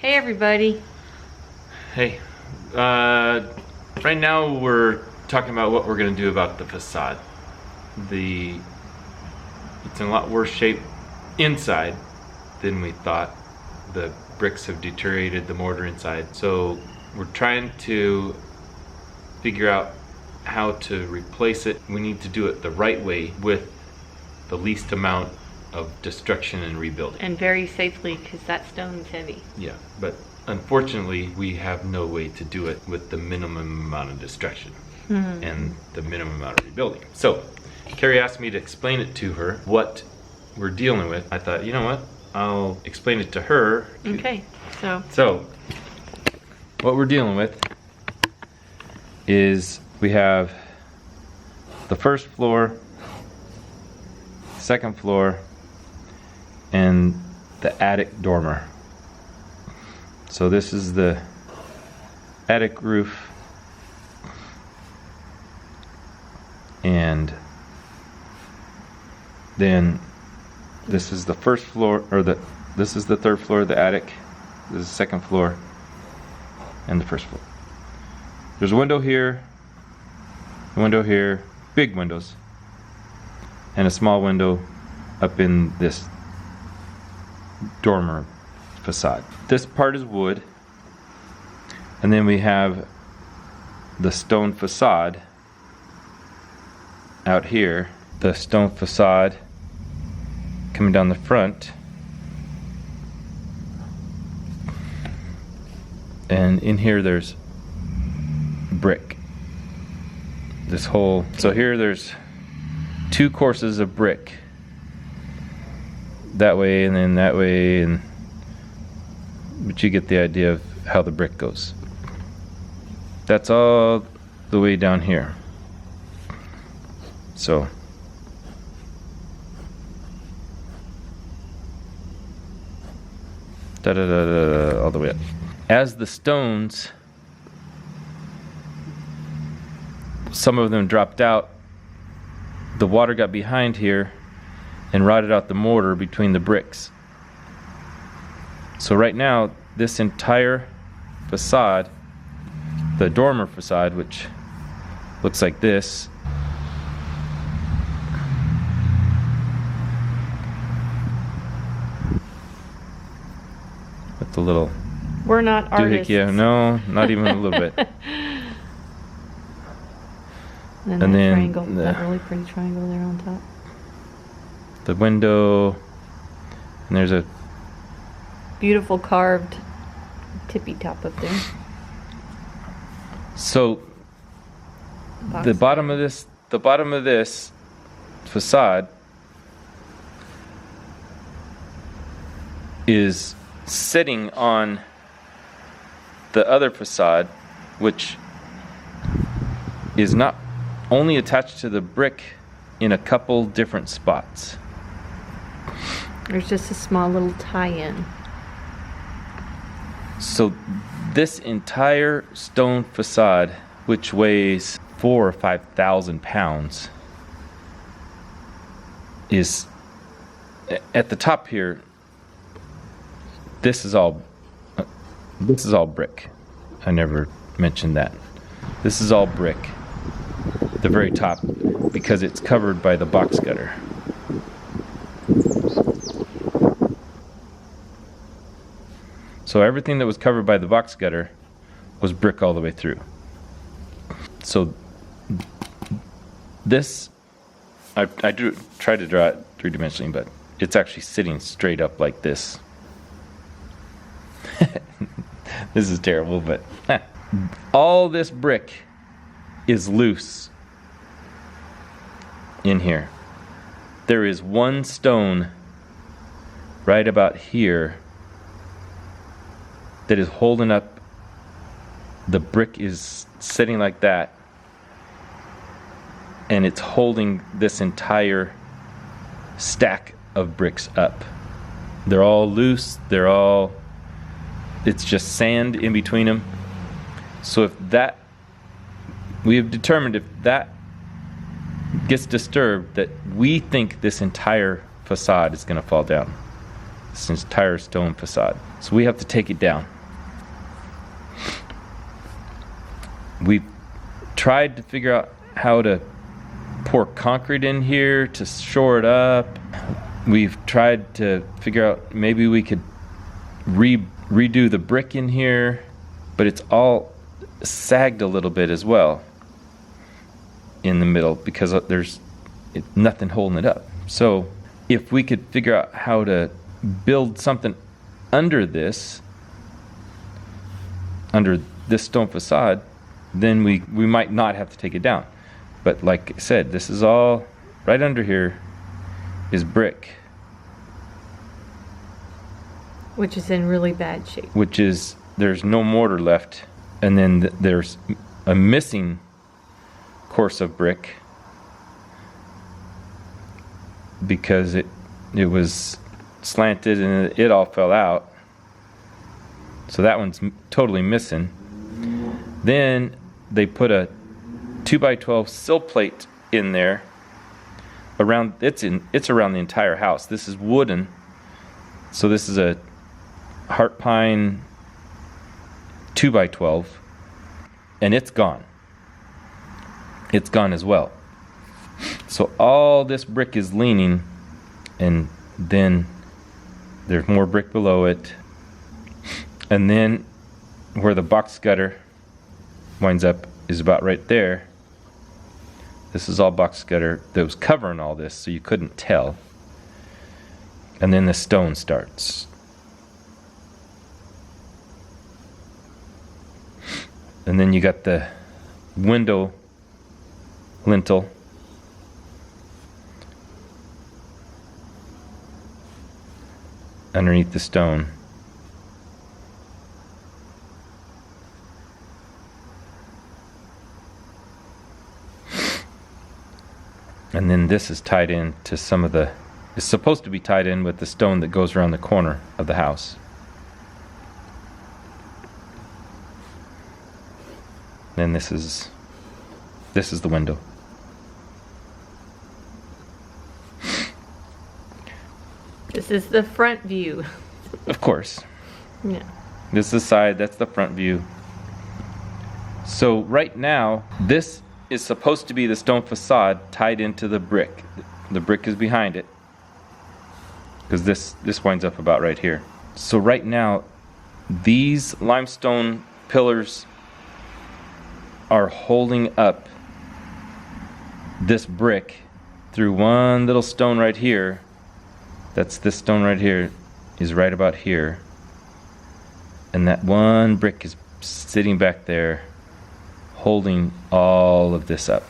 Hey everybody. Hey, right now we're talking about what we're going to do about the facade. It's in a lot worse shape inside than we thought. The bricks have deteriorated, the mortar inside. So we're trying to figure out how to replace it. We need to do it the right way with the least amount of destruction and rebuilding. And very safely, because that stone's heavy. Yeah, but unfortunately we have no way to do it with the minimum amount of destruction and the minimum amount of rebuilding. So Carrie asked me to explain it to her what we're dealing with. I thought, you know what, I'll explain it to her. Okay, so what we're dealing with is we have the first floor, second floor, and the attic dormer. So this is the attic roof, and then this is the first floor, or this is the third floor of the attic, this is the second floor, and the first floor. There's a window here, big windows, and a small window up in this dormer facade. This part is wood, and then we have the stone facade out here. The stone facade coming down the front, and in here there's brick. So here there's two courses of brick, that way and then that way, but you get the idea of how the brick goes. That's all the way down here. So all the way up. As the stones, some of them dropped out, the water got behind here and rotted out the mortar between the bricks. So right now, this entire facade, the dormer facade, which looks like this, with the little we're not artists. Yeah, no, not even a little bit. And then triangle, that really pretty triangle there on top. The window, and there's a beautiful carved tippy top up there. So the bottom of this facade is sitting on the other facade, which is not only attached to the brick in a couple different spots. There's just a small little tie-in. So this entire stone facade, which weighs 4,000 or 5,000 pounds, is at the top here. This is all brick. I never mentioned that. This is all brick. The very top, because it's covered by the box gutter. So everything that was covered by the box gutter was brick all the way through. So this, I tried to draw it three-dimensionally, but it's actually sitting straight up like this. This is terrible, but all this brick is loose in here. There is one stone right about here that is holding up. The brick is sitting like that, and it's holding this entire stack of bricks up. They're all loose, it's just sand in between them. So if that, we have determined if that gets disturbed, that we think this entire facade is going to fall down. This entire stone facade. So we have to take it down. We've tried to figure out how to pour concrete in here to shore it up. We've tried to figure out maybe we could redo the brick in here, but it's all sagged a little bit as well in the middle because there's nothing holding it up. So if we could figure out how to build something under this stone facade, then we might not have to take it down. But like I said, this is all right under here is brick, which is in really bad shape. There's no mortar left, and then there's a missing course of brick because it was slanted and it all fell out. So that one's totally missing. Then they put a 2x12 sill plate in there. It's around the entire house. This is wooden, so this is a heart pine 2x12, and it's gone. It's gone as well. So all this brick is leaning, and then there's more brick below it, and then where the box gutter winds up is about right there. This is all box gutter that was covering all this, so you couldn't tell. And then the stone starts. And then you got the window lintel. Underneath the stone. And then this is tied in to some of the, it's supposed to be tied in with the stone that goes around the corner of the house. Then this is the window. This is the front view. Of course. Yeah. This is the side, that's the front view. So right now, this is supposed to be the stone facade tied into the brick. The brick is behind it, because this winds up about right here. So right now, these limestone pillars are holding up this brick through one little stone right here. That's this stone right here, is right about here. And that one brick is sitting back there holding all of this up.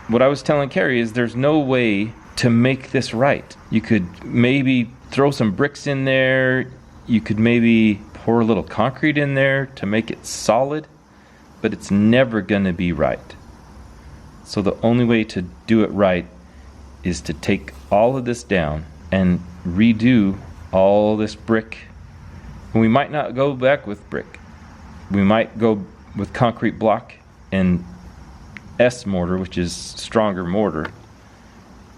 What I was telling Carrie is there's no way to make this right. You could maybe throw some bricks in there. You could maybe pour a little concrete in there to make it solid, but it's never going to be right. So the only way to do it right is to take all of this down and redo all this brick. And we might not go back with brick. We might go with concrete block and S mortar, which is stronger mortar,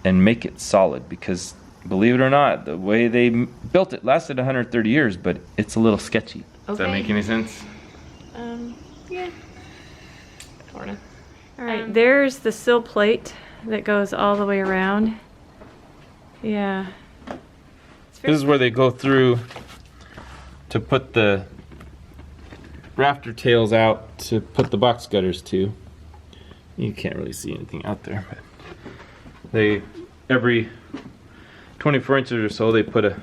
and make it solid, because believe it or not, the way they built it lasted 130 years, but it's a little sketchy. Okay. Does that make any sense? Yeah. Sorta. All right, there's the sill plate that goes all the way around. Yeah. This is where they go through to put the rafter tails out to put the box gutters to. You can't really see anything out there, but they, every 24 inches or so, they put a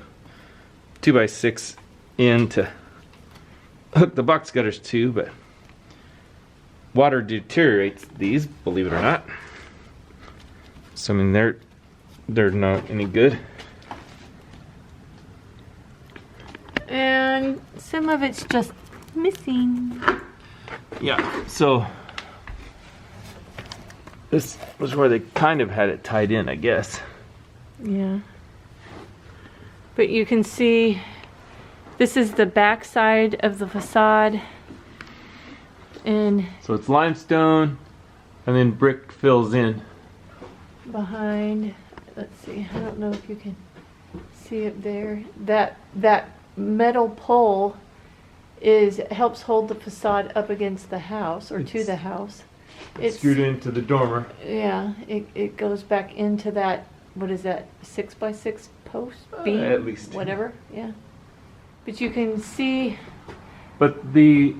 2x6 in to hook the box gutters to, but water deteriorates these, believe it or not. So I mean, they're not any good. And some of it's just missing. Yeah, so this was where they kind of had it tied in, I guess. Yeah. But you can see this is the back side of the facade. And so it's limestone and then brick fills in. Behind, let's see, I don't know if you can see it there. That metal pole helps hold the facade up against the house or to the house. It's Screwed into the dormer. yeah. It goes back into that. What is that? 6x6 post beam? At least. Whatever. Yeah. But you can see. But the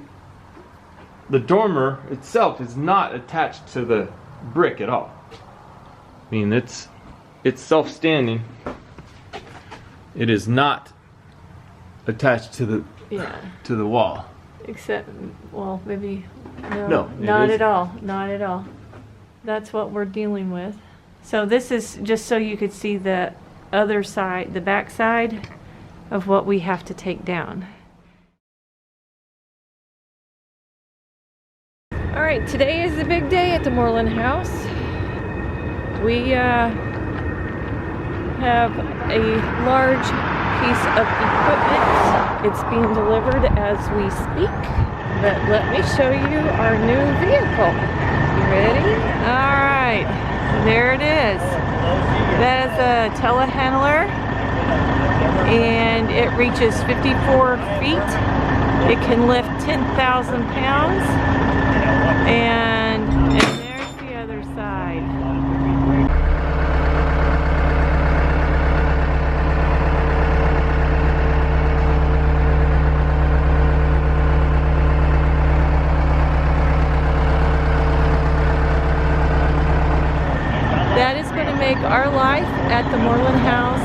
dormer itself is not attached to the brick at all. I mean, it's self-standing. It is not attached to the wall. Except, well, maybe No, it not isn't. at all. Not at all. That's what we're dealing with. So this is just so you could see the other side, the back side of what we have to take down. All right, today is the big day at the Mooreland House. We have a large piece of equipment. It's being delivered as we speak. But let me show you our new vehicle. You ready? All right, there it is. That is a telehandler, and it reaches 54 feet. It can lift 10,000 pounds. And there's the other side. That is going to make our life at the Mooreland House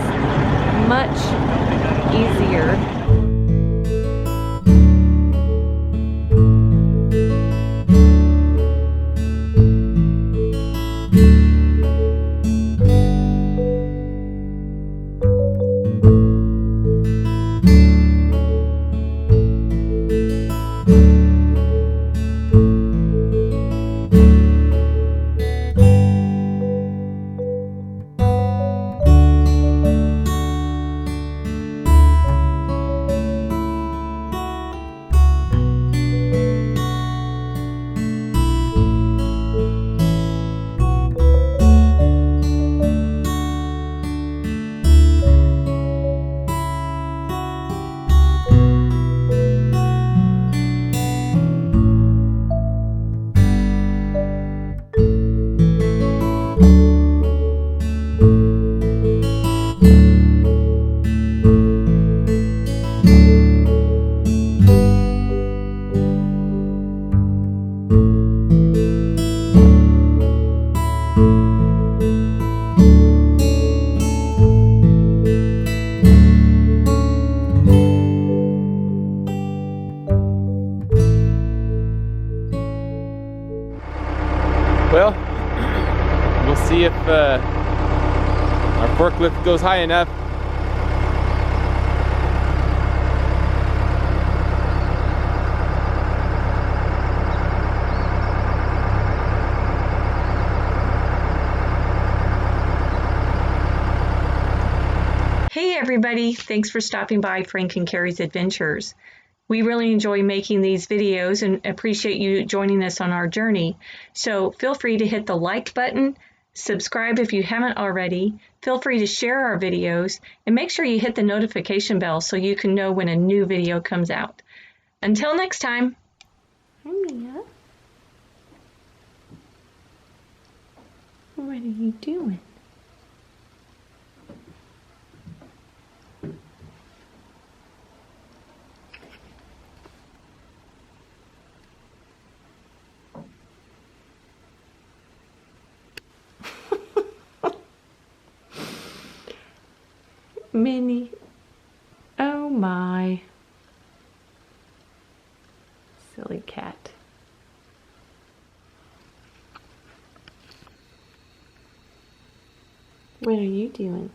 much easier. Well, we'll see if our forklift goes high enough. Hey everybody, thanks for stopping by Frank and Carrie's Adventures. We really enjoy making these videos and appreciate you joining us on our journey. So feel free to hit the like button, subscribe if you haven't already, feel free to share our videos, and make sure you hit the notification bell so you can know when a new video comes out. Until next time. Hi, Mia. What are you doing? Minnie. Oh my. Silly cat. What are you doing?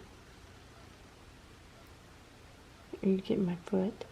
Are you getting my foot?